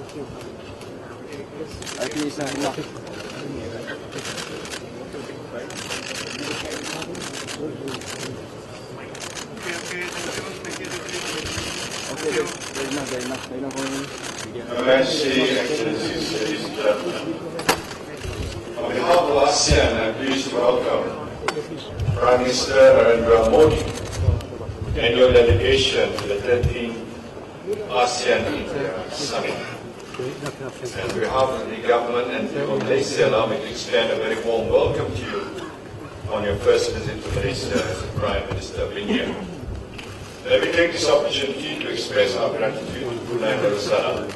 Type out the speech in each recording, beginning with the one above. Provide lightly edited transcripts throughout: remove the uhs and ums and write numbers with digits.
I think it's enough. Okay, very enough. Your Majesty, Excellencies, ladies and gentlemen, on behalf of ASEAN, I'm pleased to welcome Prime Minister Narendra Modi and your delegation to the 13th ASEAN-India Summit. On behalf of the government and people of Malaysia, allow me to extend a very warm welcome to you on your first visit to Malaysia as the Prime Minister of India. Let me take this opportunity to express our gratitude to Shri Narendra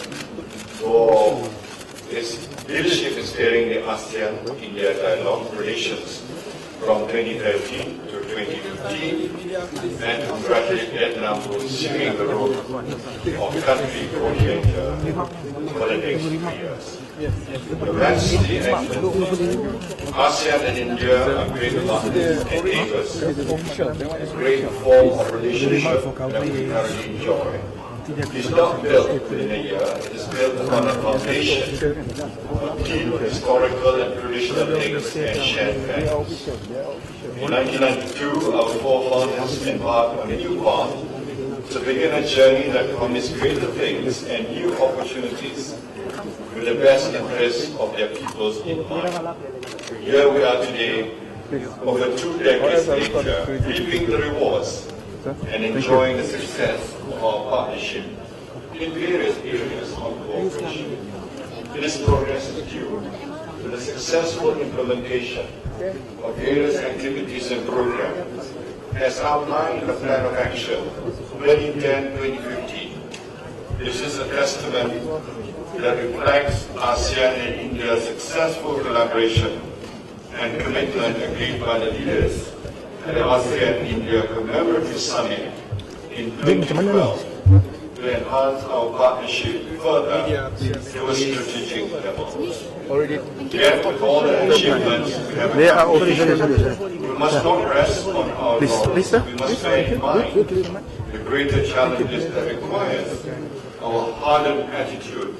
for his leadership in steering the ASEAN-India dialogue relations from 2013 to 2015, and to congratulate Vietnam for assuming the role of country coordinator for the next 3 years. Your Majesty, ASEAN and India are great partners and neighbors, a great form of relationship that we currently enjoy. It is not built within a year, it is built upon a foundation of deep historical and traditional links and shared values. In 1992, our forefathers embarked on a new path to begin a journey that promised greater things and new opportunities with the best interests of their peoples in mind. Here we are today, over 2 decades later, reaping the rewards and enjoying the success of our partnership in various areas of cooperation. This progress is due to the successful implementation of various activities and programs as outlined in the Plan of Action 2010-2015. This is a testament that reflects ASEAN and India's successful collaboration and commitment agreed by the leaders at the ASEAN-India Commemorative Summit in 2012 to enhance our partnership further to a strategic level. Yet, with all the achievements we have accomplished, we must not rest on our laurels. We must bear in mind the greater challenges that requires our hardened attitude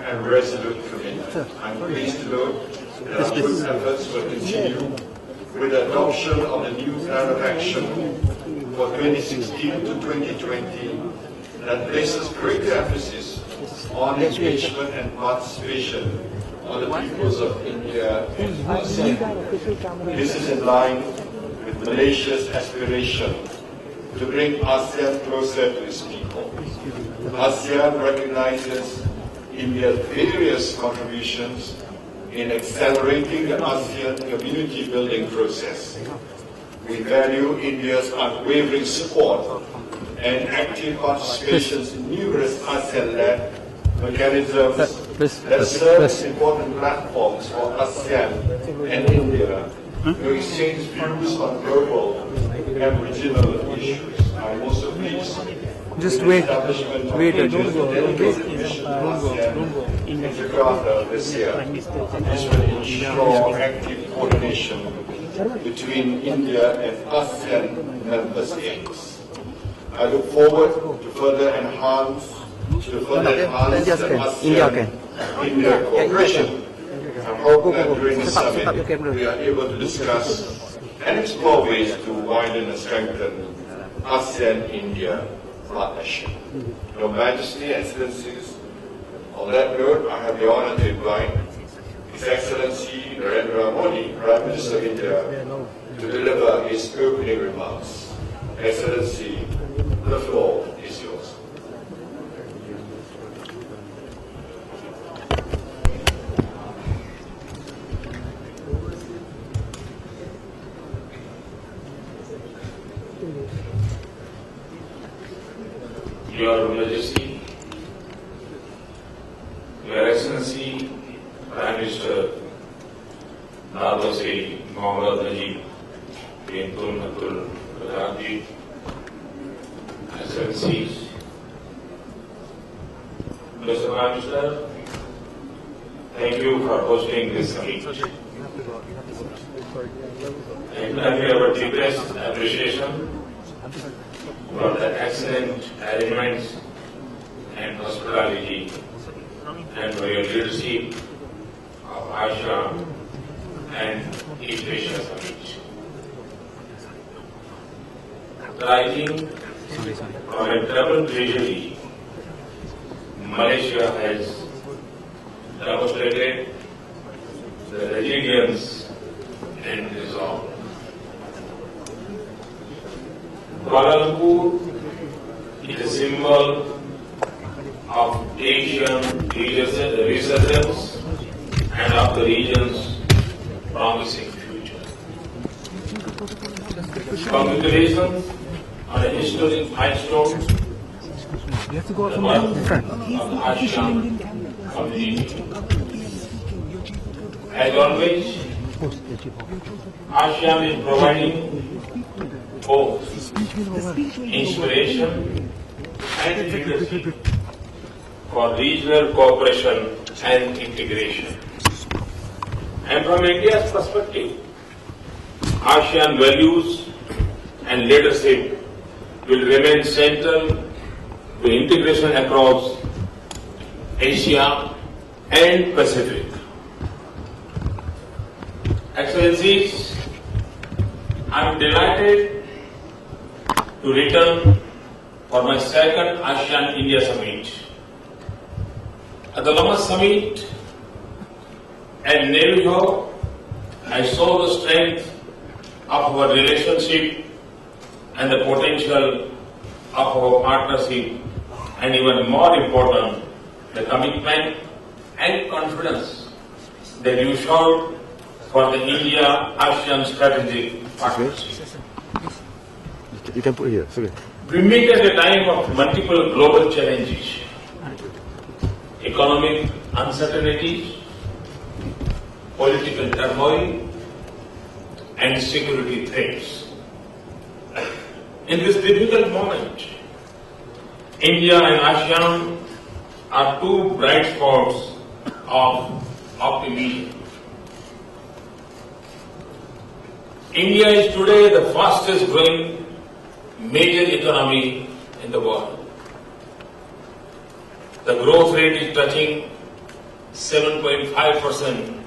and resolute commitment. I'm pleased to note that our good efforts will continue with the adoption of the new Plan of Action for 2016 to 2020 that places great emphasis on engagement and participation of the peoples of India and ASEAN. This is in line with Malaysia's aspiration to bring ASEAN closer to its people. ASEAN recognizes India's various contributions in accelerating the ASEAN community building process. We value India's unwavering support and active participation in numerous ASEAN-led mechanisms that serve as important platforms for ASEAN and India to exchange views on global and regional issues. I am also pleased Just wait. Wait. In Jakarta this year. This will ensure active coordination between India and ASEAN member states. I look forward to further enhance the ASEAN-India cooperation. I hope that during the summit we are able to discuss and explore ways to widen and strengthen ASEAN-India partnership. Your Majesty, Excellencies, on that note, I have the honor to invite His Excellency Narendra Modi, Prime Minister of India, to deliver his opening remarks. Excellency, the floor is yours. Your Majesty, Your Excellency, Prime Minister Narendra Mohammad Najib bin Abdul Rahman, Excellencies, Mr. Prime Minister, thank you for hosting this summit. And I convey our deepest appreciation for the excellent arrangements and hospitality and for your leadership of ASEAN and East Asia Summit. Rising from a troubled treasury, Malaysia has demonstrated the resilience and resolve. Kuala Lumpur is a symbol of Asian resurgence and of the region's promising future. Congratulations on a historic milestone, the birth of the ASEAN community. As always, ASEAN is providing both inspiration and leadership for regional cooperation and integration. And from India's perspective, ASEAN values and leadership will remain central to integration across Asia and Pacific. Excellencies, I am delighted to return for my second ASEAN-India Summit. At the last summit at Nehru, I saw the strength of our relationship and the potential of our partnership, and even more important, the commitment and confidence that you showed for the India-ASEAN strategic partnership. You can put here. Sorry. We meet at a time of multiple global challenges, economic uncertainties, political turmoil, and security threats. In this difficult moment, India and ASEAN are two bright spots of optimism. India is today the fastest growing major economy in the world. The growth rate is touching 7.5%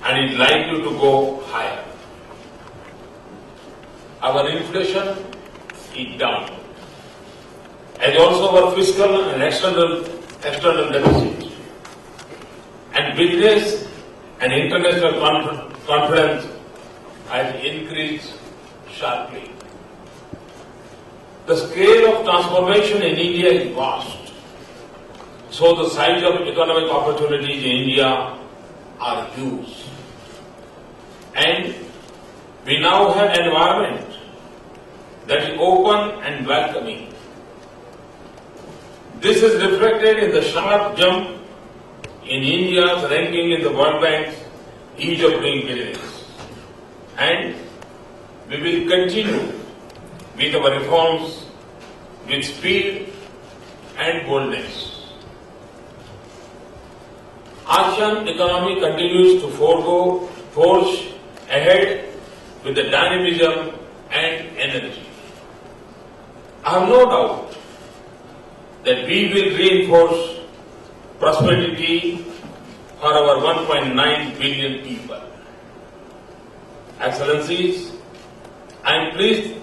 and is likely to go higher. Our inflation is down, and also our fiscal and external deficit. And business and international confidence has increased sharply. The scale of transformation in India is vast, so the size of economic opportunities in India are huge. And we now have an environment that is open and welcoming. This is reflected in the sharp jump in India's ranking in the World Bank's ease of doing business. And we will continue with our reforms with speed and boldness. ASEAN economy continues to forge ahead with the dynamism and energy. I have no doubt that we will reinforce prosperity for our 1.9 billion people. Excellencies, I am pleased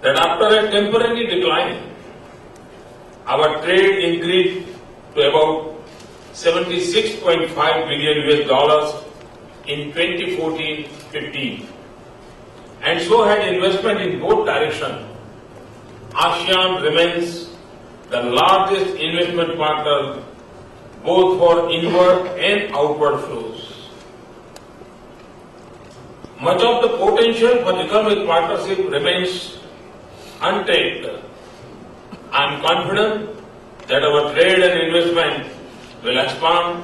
that after a temporary decline, our trade increased to about $76.5 billion in 2014-15, and so had investment in both directions. ASEAN remains the largest investment partner both for inward and outward flows. Much of the potential for economic partnership remains untapped. I am confident that our trade and investment will expand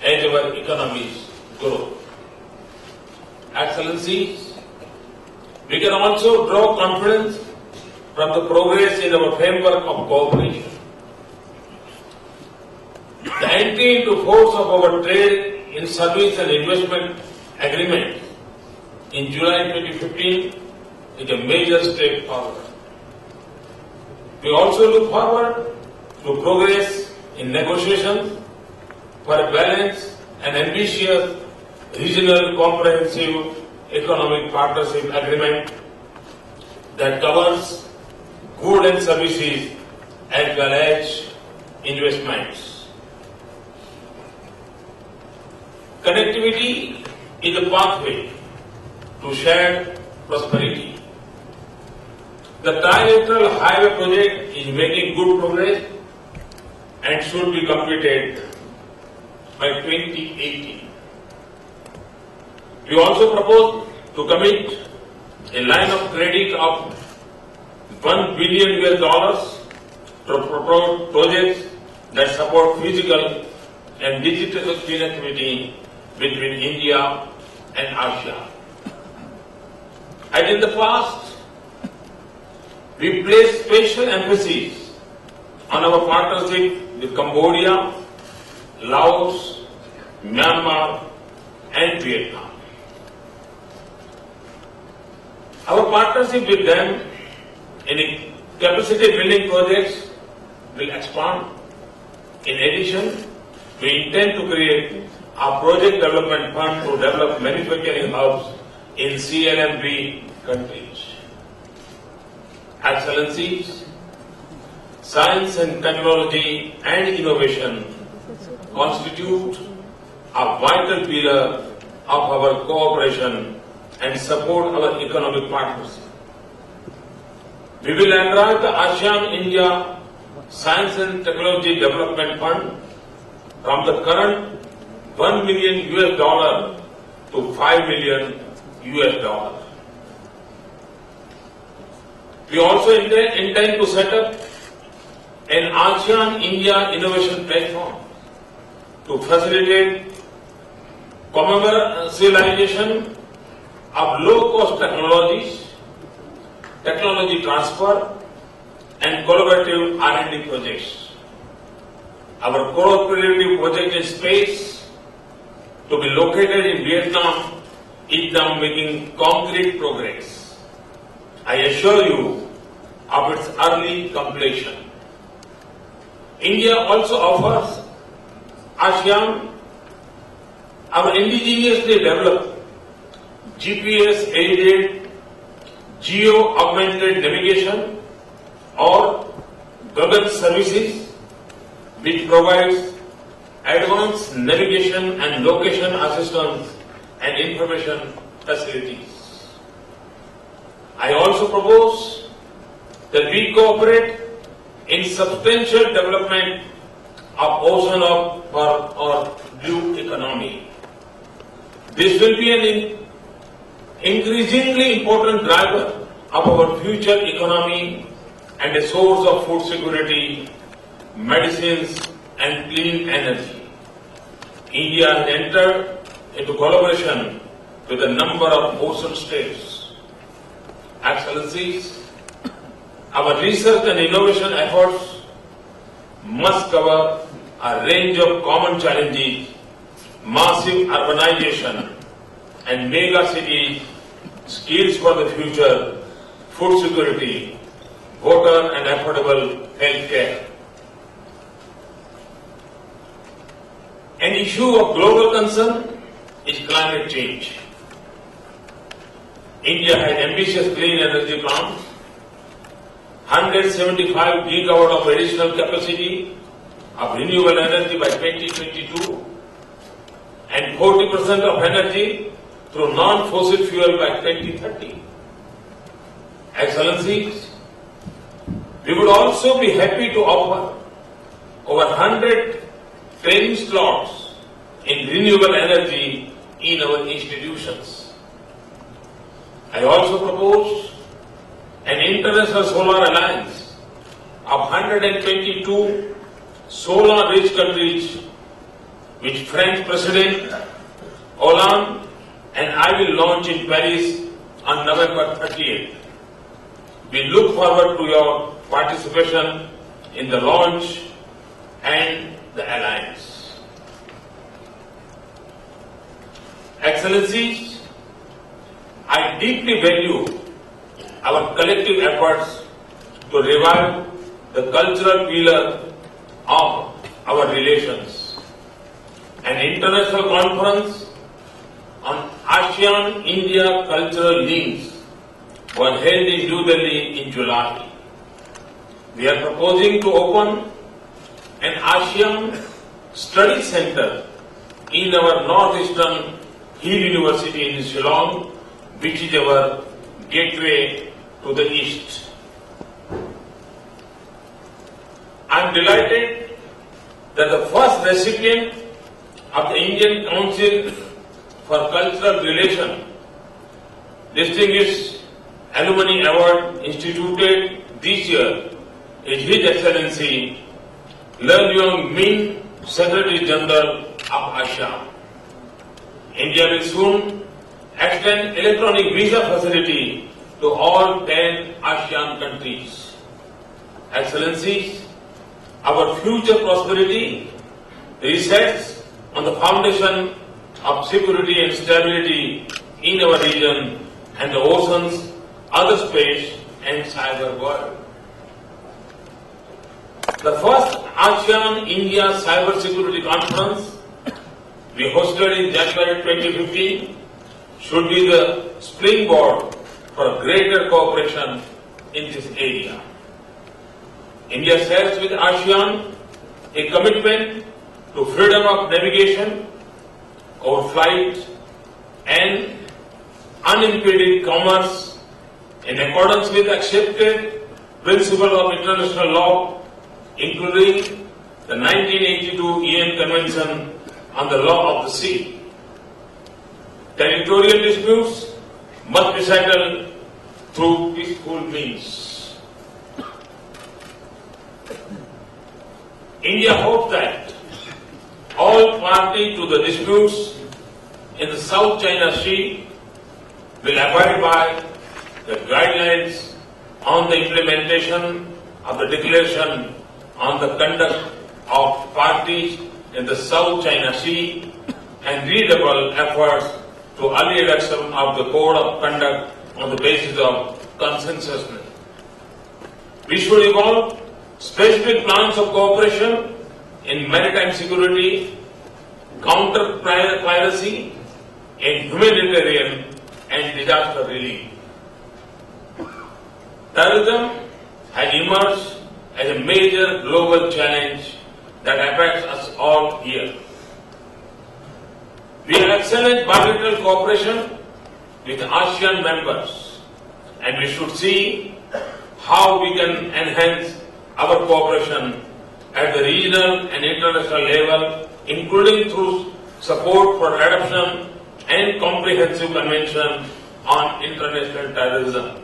as our economies grow. Excellencies, we can also draw confidence from the progress in our framework of cooperation. The entry into force of our trade in service and investment agreement in July 2015 is a major step forward. We also look forward to progress in negotiations for a balanced and ambitious regional comprehensive economic partnership agreement that covers goods and services as well as investments. Connectivity is a pathway to shared prosperity. The trilateral highway project is making good progress and should be completed by 2018. We also propose to commit a line of credit of $1 billion to propose projects that support physical and digital connectivity between India and Asia. As in the past, we place special emphasis on our partnership with Cambodia, Laos, Myanmar, and Vietnam. Our partnership with them in capacity building projects will expand. In addition, we intend to create a project development fund to develop manufacturing hubs in CLMV countries. Excellencies, science and technology and innovation constitute a vital pillar of our cooperation and support our economic partnership. We will enlarge the ASEAN-India Science and Technology Development Fund from the current $1 million to $5 million. We also intend to set up an ASEAN-India Innovation Platform to facilitate commercialization of low-cost technologies, technology transfer, and collaborative R&D projects. Our cooperative project in space to be located in Vietnam is now making concrete progress. I assure you of its early completion. India also offers ASEAN our indigenously developed GPS-aided geo-augmented navigation or Gagan services, which provides advanced navigation and location assistance and information facilities. I also propose that we cooperate in substantial development of ocean or blue economy. This will be an increasingly important driver of our future economy and a source of food security, medicines, and clean energy. India has entered into collaboration with a number of ocean states. Excellencies, our research and innovation efforts must cover a range of common challenges: massive urbanization and mega cities, skills for the future, food security, water and affordable health care. An issue of global concern is climate change. India has ambitious clean energy plans, 175 gigawatt of additional capacity of renewable energy by 2022 and 40% of energy through non-fossil fuel by 2030. Excellencies, we would also be happy to offer over 100 training slots in renewable energy in our institutions. I also propose an international solar alliance of 122 solar-rich countries, which French President Hollande and I will launch in Paris on November 30th. We look forward to your participation in the launch and the alliance. Excellencies, I deeply value our collective efforts to revive the cultural pillar of our relations. An international conference on ASEAN-India cultural links was held in New Delhi in July. We are proposing to open an ASEAN Study Center in our northeastern Hill University in Shillong, which is our gateway to the east. I am delighted that the first recipient of the Indian Council for Cultural Relations Distinguished Alumni Award instituted this year is His Excellency Leung Yong Min, Secretary General of ASEAN. India will soon extend electronic visa facility to all 10 ASEAN countries. Excellencies, our future prosperity rests on the foundation of security and stability in our region and the oceans, other space and cyber world. The first ASEAN-India Cyber Security Conference we hosted in January 2015 should be the springboard for greater cooperation in this area. India shares with ASEAN a commitment to freedom of navigation, overflight, and unimpeded commerce in accordance with accepted principles of international law, including the 1982 UN Convention on the Law of the Sea. Territorial disputes must be settled through peaceful means. India hopes that all parties to the disputes in the South China Sea will abide by the guidelines on the implementation of the Declaration on the Conduct of Parties in the South China Sea and redouble efforts to early adoption of the Code of Conduct on the basis of consensus. We should evolve specific plans of cooperation in maritime security, counter piracy, and humanitarian and disaster relief. Terrorism has emerged as a major global challenge that affects us all here. We have excellent bilateral cooperation with ASEAN members, and we should see how we can enhance our cooperation at the regional and international level, including through support for adoption and comprehensive convention on international terrorism.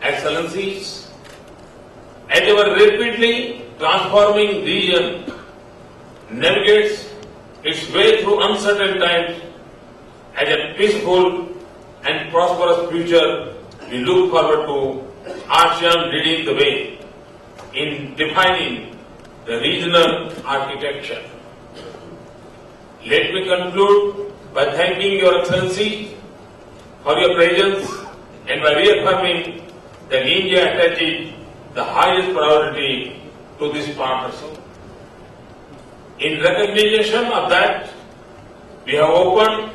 Excellencies, as our rapidly transforming region navigates its way through uncertain times, as a peaceful and prosperous future, we look forward to ASEAN leading the way in defining the regional architecture. Let me conclude by thanking Your Excellency for your presence and by reaffirming that India attaches the highest priority to this partnership. In recognition of that, we have opened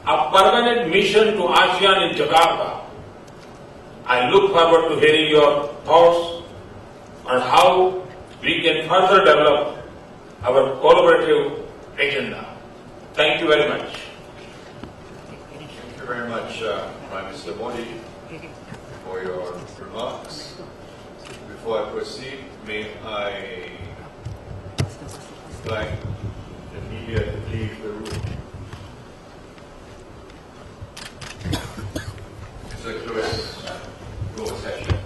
a permanent mission to ASEAN in Jakarta. I look forward to hearing your thoughts on how we can further develop our collaborative agenda. Thank you very much. Thank you very much, Prime Minister Modi, for your remarks. Before I proceed, may I invite the media to leave the room. It's a closed session.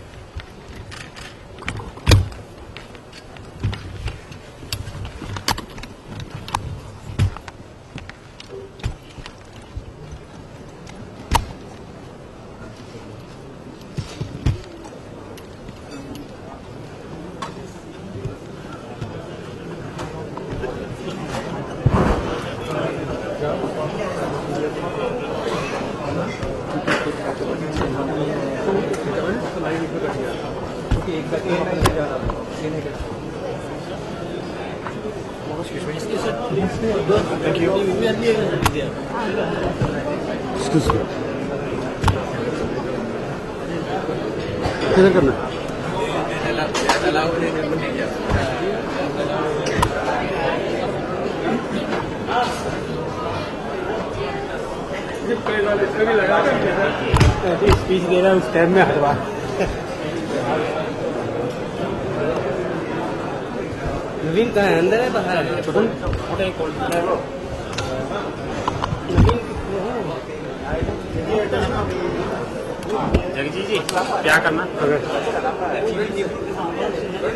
Excuse me. किधर करना है? Speech दे रहा है उस time में हटवा नवीन कहाँ है अंदर है बाहर है जगजी जी क्या करना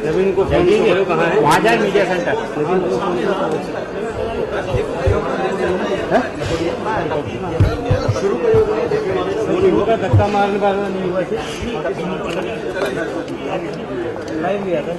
नवीन को फोन करो कहाँ है वहाँ जाए मीडिया सेंटर नवीन को शुरू करो का धक्का मारने वाला नहीं हुआ लाइव लिया था